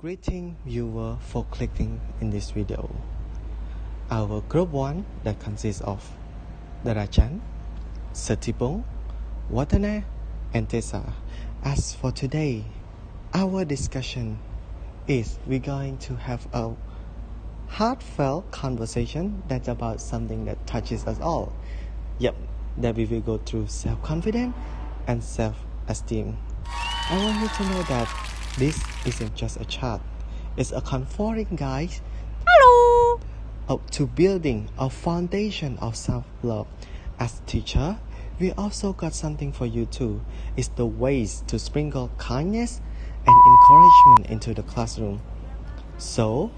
Greeting viewer for clicking in this video. Our group 1 that consists of Darachan, Chanpisithipong, Vattana, and Tesa. As for today, our discussion is we're going to have a heartfelt conversation that's about something that touches us all. That we will go through self-confidence and self-esteem. I want you to know that this isn't just a chat, it's a comforting guide to building a foundation of self-love. As teacher, we also got something for you too. It's the ways to sprinkle kindness and encouragement into the classroom. So,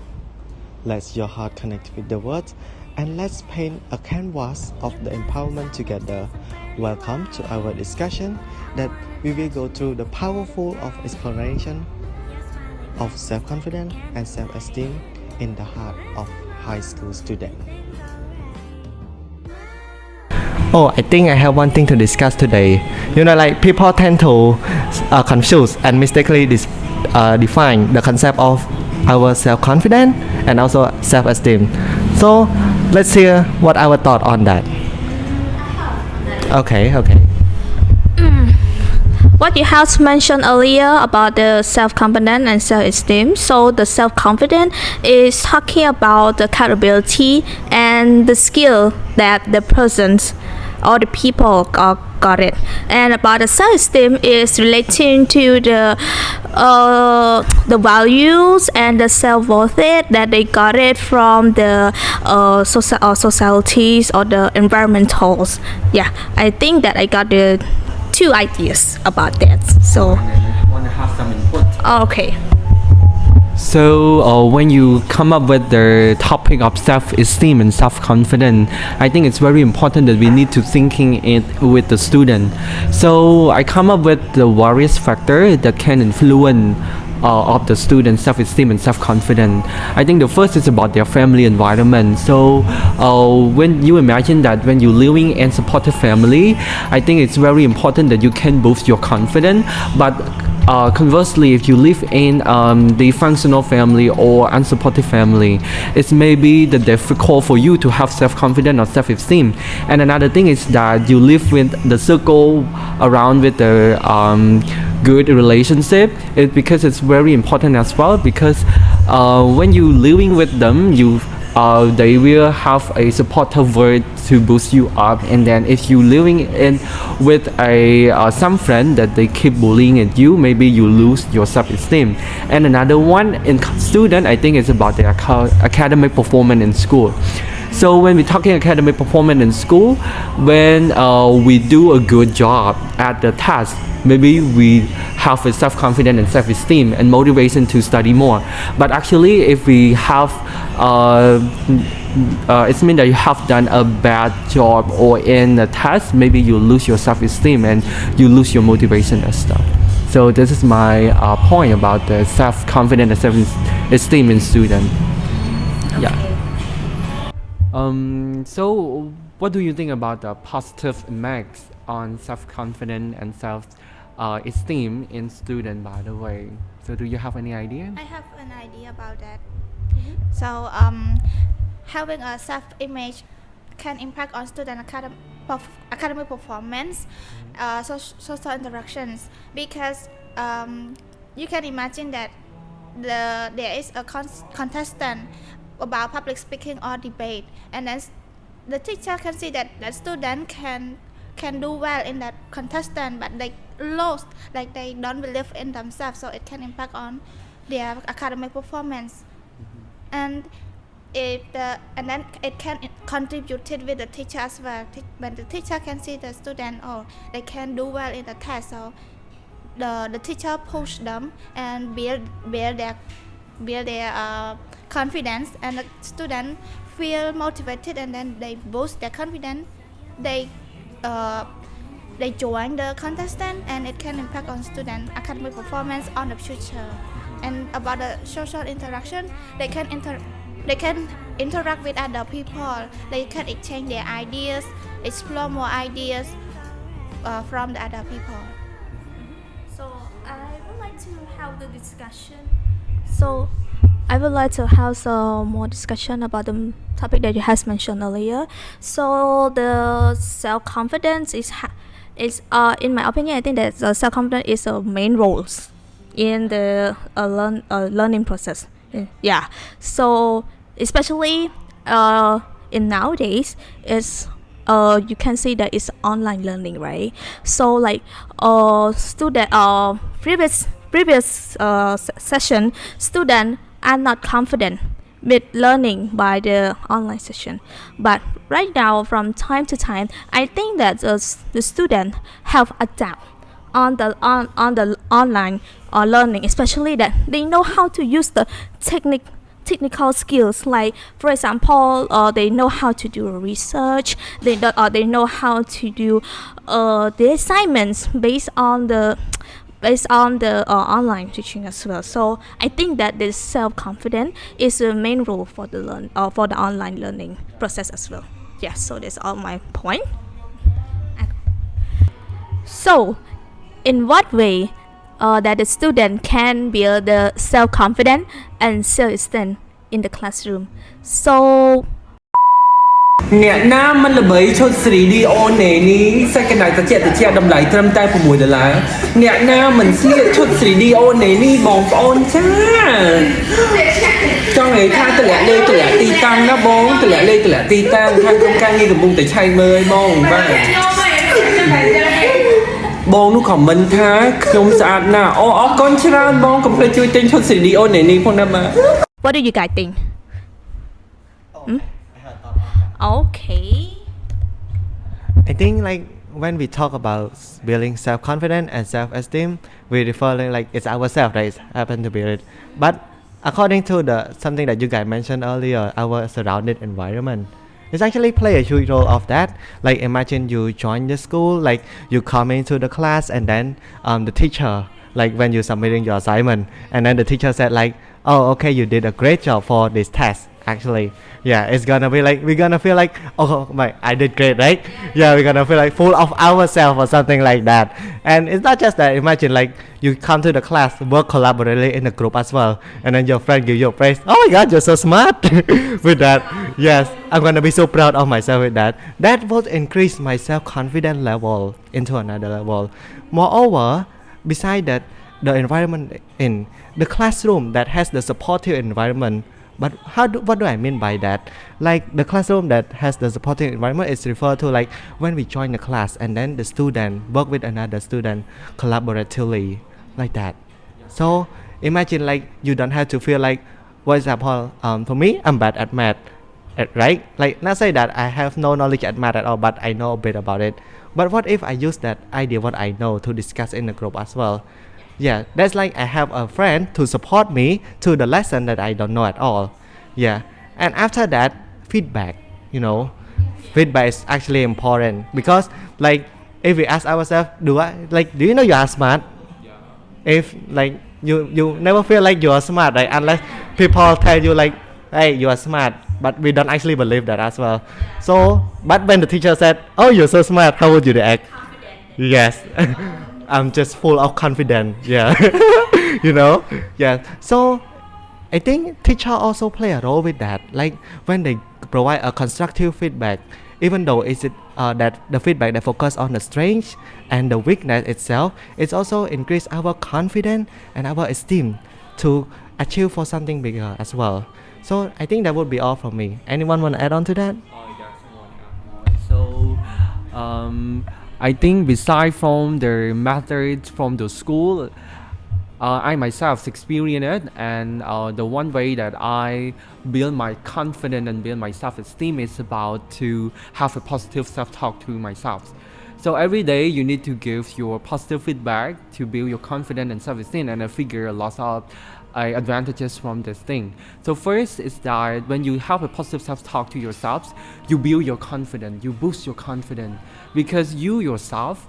let your heart connect with the words and let's paint a canvas of the empowerment together. Welcome to our discussion that we will go through the powerful of exploration of self-confidence and self-esteem in the heart of high school student. I think I have one thing to discuss today. People tend to confuse and mistakenly define the concept of our self-confidence and also self-esteem. So let's hear what our thought on that. Okay. What you have mentioned earlier about the self-confidence and self-esteem. So the self-confidence is talking about the capability and the skill that the persons or the people got it. And about the self-esteem is relating to the values and the self-worth that they got it from the societies or the environmentals. I think that I got the two ideas about that. So I want to have some input. Okay. So when you come up with the topic of self-esteem and self-confidence, I think it's very important that we need to thinking it with the student. So I come up with the various factors that can influence of the student's self-esteem and self-confidence. I think the first is about their family environment. So when you imagine that when you're living in a supportive family, I think it's very important that you can boost your confidence. But conversely, if you live in the functional family or unsupportive family, it's maybe the difficult for you to have self-confidence or self-esteem. And another thing is that you live with the circle around with the good relationship. Because it's very important as well, because when you living with them, they will have a supportive word to boost you up. And then if you living in with some friend that they keep bullying at you, maybe you lose your self-esteem. And another one in student, I think it's about the academic performance in school. So when we're talking academic performance in school, when we do a good job at the task, maybe we have a self-confidence and self-esteem and motivation to study more. But actually, if we have it means that you have done a bad job or in the test, maybe you lose your self-esteem and you lose your motivation and stuff. So this is my point about the self-confidence and self-esteem in student. So what do you think about the positive impacts on self-confidence and self-esteem in student, by the way? So do you have any idea? I have an idea about that. So having a self-image can impact on student academic performance, social interactions, because you can imagine that there is a contestant about public speaking or debate, and then the teacher can see that the student can do well in that contestant, but they lost, like they don't believe in themselves, so it can impact on their academic performance. And then it can contribute with the teacher as well. When the teacher can see the student, they can do well in the test, so the teacher push them and build their confidence, and the student feel motivated, and then they boost their confidence. They join the contestant, and it can impact on student academic performance on the future. And about the social interaction, they can interact with other people. They can exchange their ideas, explore more ideas from the other people. So I would like to have the discussion So, I would like to have some more discussion about the topic that you has mentioned earlier. So, the self confidence is in my opinion, I think that the self confidence is a main role in the learning process. Yeah. So, especially in nowadays, is you can see that it's online learning, right? So like student previous session, student are not confident with learning by the online session, but right now from time to time I think that the student have adapt on the online learning, especially that they know how to use the technical skills, like for example they know how to do research, they know how to do the assignments based on the online teaching as well. So I think that this self-confidence is the main role for the for the online learning process as well. Yes, so that's all my point. So in what way that the student can build the self-confidence and self-esteem in the classroom? So អ្នកណាមិនល្បីឈុត 3D អូននេះសាច់កណ្ដាលតិចតម្លៃត្រឹមតែ$6អ្នកណាមិនស្លៀកឈុត 3D អូននេះបងប្អូនចាចង់និយាយថាតម្លាក់លេខតម្លាក់ទីតាំងណាបងតម្លាក់លេខតម្លាក់ទីតាំងខាងក្រុមការងារកំពុងតែឆែកមើលបងបាទបងនោះខមមិនថាខ្ញុំស្អាតណាស់អូអរគុណច្រើនបងកុំភ្លេចជួយទិញឈុត 3D អូននេះផងណាបាទ what do you guys think? Okay. I think like when we talk about building self-confidence and self-esteem, we refer like it's ourselves that is happen to build it. But according to the something that you guys mentioned earlier, our surrounded environment, it's actually play a huge role of that. Like imagine you join the school, like you come into the class and then the teacher, like when you submitting your assignment, and then the teacher said like, oh okay, you did a great job for this test. Actually, yeah, it's gonna be like we're gonna feel like, oh my, I did great, right? Yeah, we're gonna feel like full of ourselves or something like that. And it's not just that. Imagine like you come to the class, work collaboratively in a group as well, and then your friend give you praise. Oh my God, you're so smart. With that, yes, I'm gonna be so proud of myself with that. That will increase my self-confidence level into another level. Moreover, beside that, the environment in the classroom that has the supportive environment. But what do I mean by that? Like the classroom that has the supporting environment is referred to like when we join the class and then the student work with another student collaboratively, like that. So imagine like you don't have to feel like, for example, for me, I'm bad at math, right? Like not say that I have no knowledge at math at all, but I know a bit about it. But what if I use that idea, what I know, to discuss in the group as well? Yeah, that's like I have a friend to support me to the lesson that I don't know at all. Yeah, and after that, feedback, feedback is actually important because like if we ask ourselves, do you know you are smart? Yeah. If like you never feel like you are smart, right? Unless people tell you like, hey, you are smart, but we don't actually believe that as well. So, but when the teacher said, oh, you're so smart, how would you react? Yes. I'm just full of confidence, yeah. Yeah. So I think teacher also play a role with that. Like when they provide a constructive feedback, even though that the feedback that focus on the strength and the weakness itself, it's also increase our confidence and our esteem to achieve for something bigger as well. So I think that would be all from me. Anyone want to add on to that? So I think beside from the methods from the school, I myself experienced it, and the one way that I build my confidence and build my self-esteem is about to have a positive self-talk to myself. So every day you need to give your positive feedback to build your confidence and self-esteem, and I figure a lot of advantages from this thing. So first is that when you have a positive self-talk to yourselves, you build your confidence, you boost your confidence, because you yourself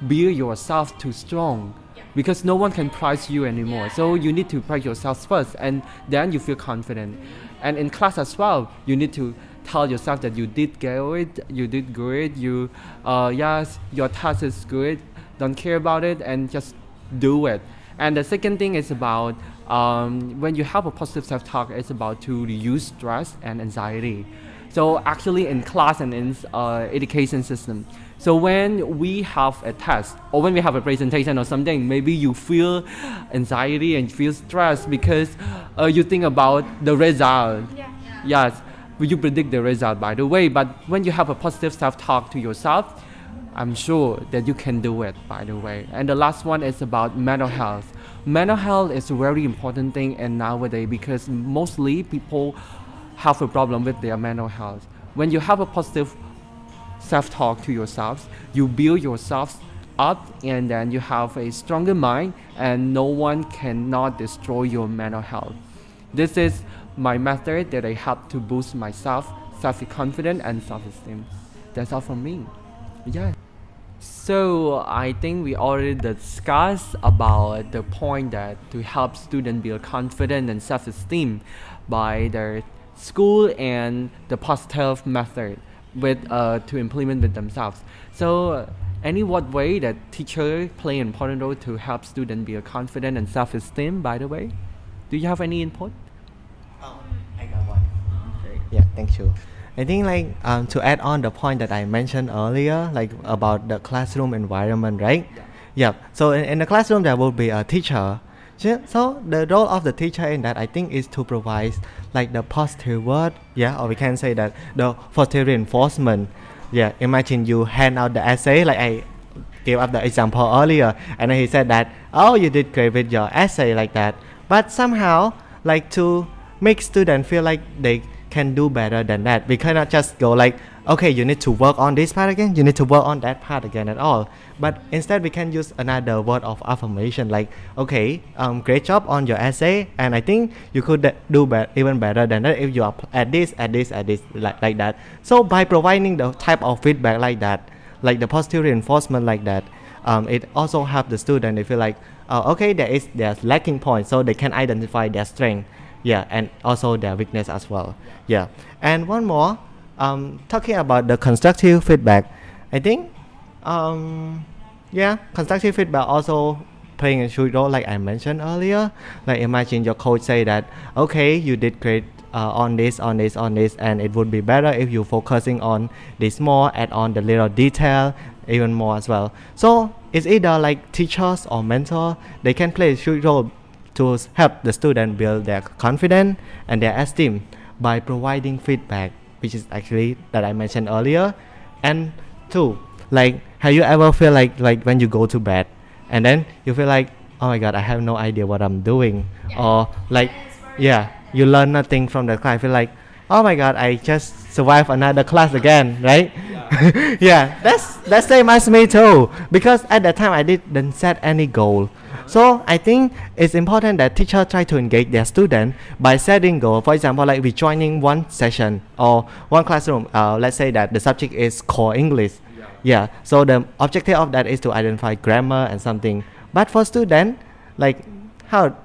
build yourself too strong, because no one can prize you anymore. So you need to prize yourself first, and then you feel confident. And in class as well, you need to tell yourself that you did good, you did good, yes, your task is good, don't care about it and just do it. And the second thing is about when you have a positive self-talk, it's about to reduce stress and anxiety. So actually in class and in education system, so when we have a test or when we have a presentation or something, maybe you feel anxiety and feel stress because you think about the result. Yes, you predict the result by the way, but when you have a positive self-talk to yourself, I'm sure that you can do it by the way. And the last one is about mental health. Mental health is a very important thing in nowadays because mostly people have a problem with their mental health. When you have a positive self-talk to yourself, you build yourself up and then you have a stronger mind and no one cannot destroy your mental health. This is my method that I help to boost myself, self-confidence and self-esteem. That's all from me. Yeah. So I think we already discussed about the point that to help students build confidence and self-esteem by their school and the positive method with to implement with themselves. So any what way that teacher play an important role to help students build confidence and self-esteem by the way? Do you have any input? Oh, I got one. Okay. Yeah, thank you. I think to add on the point that I mentioned earlier, about the classroom environment, right? Yeah. So in the classroom there will be a teacher. So the role of the teacher in that I think is to provide the positive word, or we can say that the positive reinforcement. Yeah. Imagine you hand out the essay, like I gave up the example earlier, and then he said that, oh, you did great with your essay like that. But somehow, to make students feel like they can do better than that, we cannot just go okay, you need to work on this part again, you need to work on that part again at all. But instead we can use another word of affirmation okay, great job on your essay, and I think you could do even better than that if you are at this like that. So by providing the type of feedback like that, the positive reinforcement like that, it also helps the student. They feel okay, there's lacking point, so they can identify their strength, and also their weakness as well. And one more, talking about the constructive feedback, I think constructive feedback also playing a huge role, like I mentioned earlier. Imagine your coach say that, okay, you did great on this, and it would be better if you focusing on this more, add on the little detail even more as well. So it's either teachers or mentor, they can play a huge role to help the student build their confidence and their esteem by providing feedback, which is actually that I mentioned earlier. And two, have you ever feel like when you go to bed and then you feel oh my god, I have no idea what I'm doing, or you learn nothing from the class, feel oh my god, I just survived another class again, right? That's same as me too, because at that time I didn't set any goal. So I think it's important that teachers try to engage their student by setting goal. For example, we joining one session or one classroom. Let's say that the subject is core English. So the objective of that is to identify grammar and something. But for student, how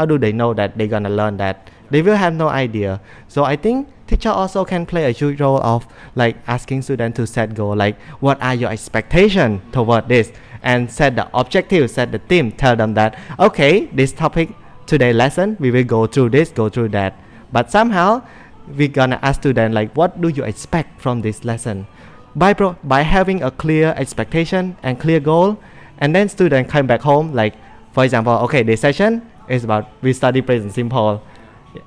do they know that they're gonna learn that? They will have no idea. So I think teacher also can play a huge role of asking students to set goal, what are your expectations toward this, and set the objective, set the theme, tell them that okay, this topic today lesson we will go through this, go through that, but somehow we're gonna ask students what do you expect from this lesson, by having a clear expectation and clear goal. And then students come back home, for example, okay, this session is about we study present simple.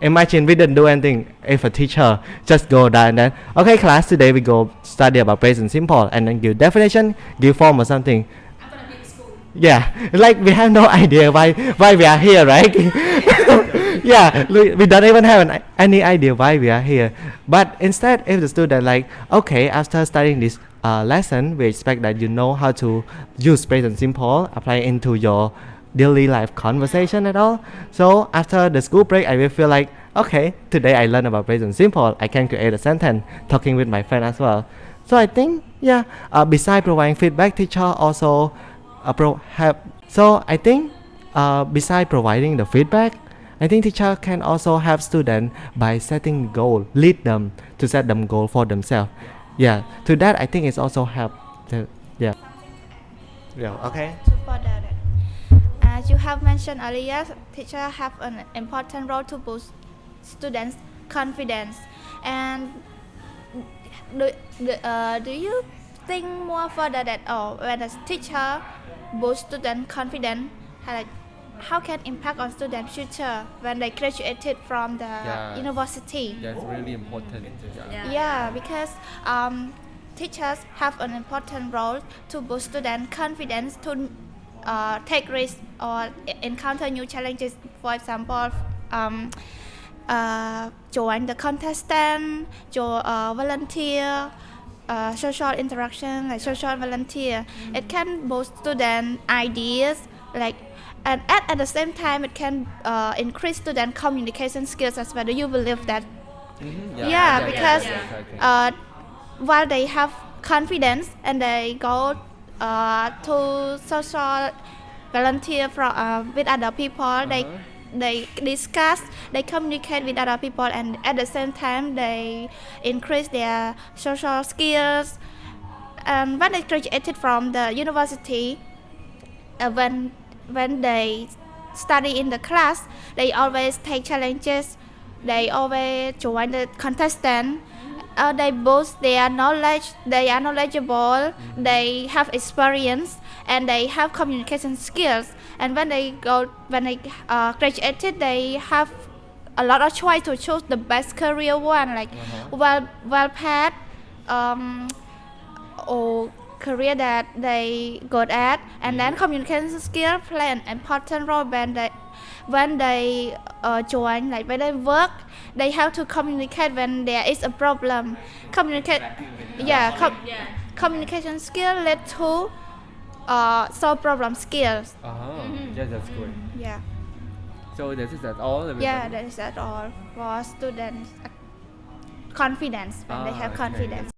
Imagine we didn't do anything if a teacher just go there and then, okay class, today we go study about present simple, and then give definition, give form or something. I'm gonna be in school. We have no idea why we are here, right? we don't even have any idea why we are here. But instead, if the student okay, after studying this lesson, we expect that you know how to use present simple, apply into your daily life conversation at all. So after the school break, I will feel okay, today I learned about present simple, I can create a sentence talking with my friend as well. So I think besides providing feedback, teacher also besides providing the feedback, I think teacher can also help students by setting goal, lead them to set them goal for themselves. To that I think it's also help. Okay. To further that, As you have mentioned earlier, teachers have an important role to boost students' confidence. And do you think more further that when a teacher boosts student confidence, how can impact on student future when they graduated from the university? That's really important. Yeah, because teachers have an important role to boost student confidence to take risks or encounter new challenges. For example, join the contestant, volunteer, social interaction, like social volunteer. It can boost student ideas, and at the same time it can increase student communication skills as well. Do you believe that? Because while they have confidence and they go to social volunteer with other people, they discuss, they communicate with other people, and at the same time they increase their social skills. And when they graduated from the university, when they study in the class, they always take challenges, they always join the contestant. They boost their knowledge, they are knowledgeable, they have experience, and they have communication skills. And when they graduated, they have a lot of choice to choose the best career one, like well path or career that they good at. And then communication skill play an important role when they join, like when they work, they have to communicate when there is a problem. Communication skill led to solve problem skills. That's good. Yeah. So that is all. That is all for students' confidence when they have confidence.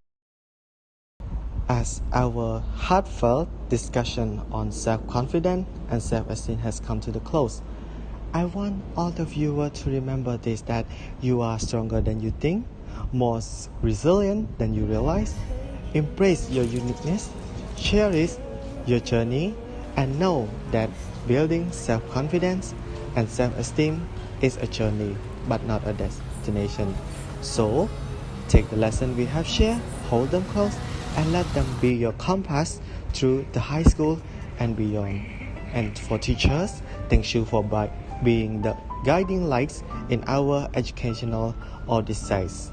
As our heartfelt discussion on self-confidence and self-esteem has come to the close, I want all the viewers to remember this, that you are stronger than you think, more resilient than you realize. Embrace your uniqueness, cherish your journey, and know that building self-confidence and self-esteem is a journey but not a destination. So, take the lesson we have shared, hold them close, and let them be your compass through the high school and beyond. And for teachers, thank you for being the guiding lights in our educational odysseys.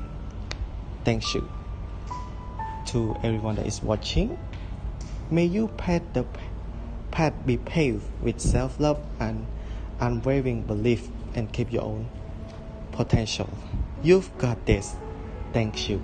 Thank you to everyone that is watching. May you the path be paved with self-love and unwavering belief, and keep your own potential. You've got this. Thank you.